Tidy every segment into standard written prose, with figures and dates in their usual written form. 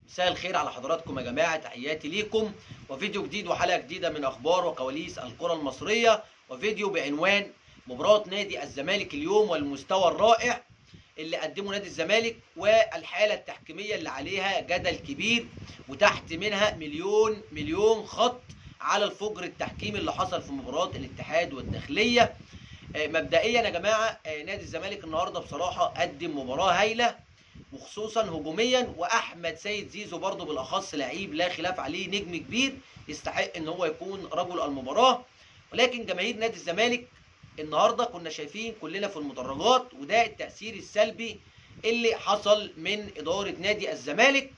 مساء الخير على حضراتكم يا جماعة، تحياتي ليكم وفيديو جديد وحلقة جديدة من أخبار وكواليس الكرة المصرية، وفيديو بعنوان مباراة نادي الزمالك اليوم والمستوى الرائع اللي قدمه نادي الزمالك والحالة التحكيمية اللي عليها جدل كبير وتحت منها مليون خط على الفجر التحكيمي اللي حصل في مباراة الاتحاد والداخلية. مبدئيا يا جماعة، نادي الزمالك النهاردة بصراحة قدم مباراة هايلة وخصوصا هجوميا، واحمد سيد زيزو برضه بالاخص لعيب لا خلاف عليه، نجم كبير يستحق ان هو يكون رجل المباراه. ولكن جماهير نادي الزمالك النهارده كنا شايفين كلنا في المدرجات، وده التاثير السلبي اللي حصل من اداره نادي الزمالك.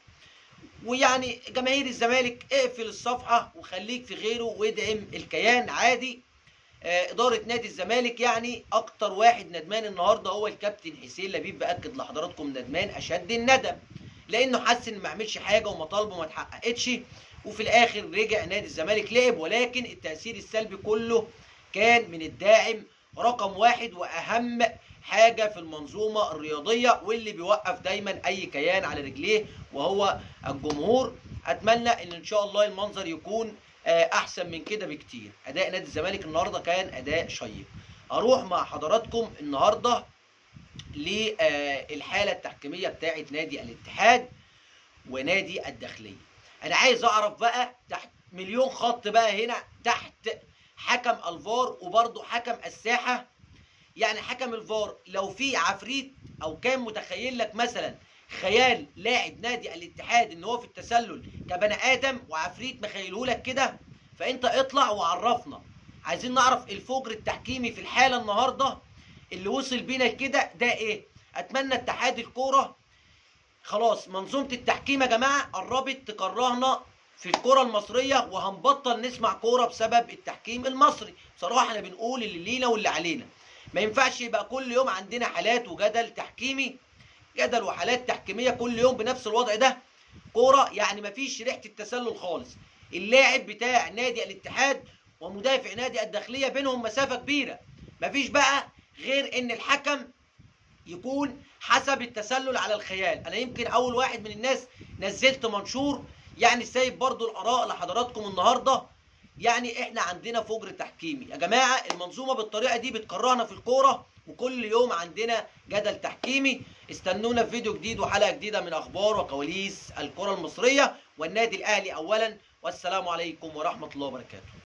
ويعني جماهير الزمالك اقفل الصفحه وخليك في غيره وادعم الكيان عادي. إدارة نادي الزمالك يعني أكتر واحد ندمان النهارده هو الكابتن حسين لبيب، بأكد لحضراتكم ندمان أشد الندم، لأنه حس إن ما عملش حاجة ومطالبه ما اتحققتش، وفي الآخر رجع نادي الزمالك لعب. ولكن التأثير السلبي كله كان من الداعم رقم واحد وأهم حاجة في المنظومة الرياضية، واللي بيوقف دايما أي كيان على رجليه وهو الجمهور. أتمنى إن شاء الله المنظر يكون احسن من كده بكتير. اداء نادي الزمالك النهارده كان اداء شيق. اروح مع حضراتكم النهارده للحاله التحكيميه بتاعه نادي الاتحاد ونادي الداخليه. انا عايز اعرف بقى تحت مليون خط بقى هنا تحت حكم الفار وبرضه حكم الساحه. يعني حكم الفار لو في عفريت او كان متخيل لك مثلا خيال لاعب نادي الاتحاد ان هو في التسلل كبني ادم وعفريت مخيله لك كده، فانت اطلع وعرفنا. عايزين نعرف الفجر التحكيمي في الحاله النهارده اللي وصل بينا كده ده ايه. اتمنى اتحاد الكوره خلاص، منظومه التحكيم يا جماعه قربت تكرهنا في الكره المصريه، وهنبطل نسمع كوره بسبب التحكيم المصري. بصراحه احنا بنقول اللي لينا واللي علينا. ما ينفعش يبقى كل يوم عندنا حالات وجدل تحكيمي، جدل وحالات تحكيميه كل يوم بنفس الوضع ده. كوره يعني مفيش ريحه التسلل خالص. اللاعب بتاع نادي الاتحاد ومدافع نادي الداخليه بينهم مسافه كبيره، مفيش بقى غير ان الحكم يكون حسب التسلل على الخيال. انا يمكن اول واحد من الناس نزلت منشور يعني سايب برضو الاراء لحضراتكم النهارده. يعني احنا عندنا فجر تحكيمي يا جماعه، المنظومه بالطريقه دي بتكرهنا في الكوره، وكل يوم عندنا جدل تحكيمي. استنونا في فيديو جديد وحلقه جديده من اخبار وكواليس الكره المصريه والنادي الاهلي اولا. والسلام عليكم ورحمه الله وبركاته.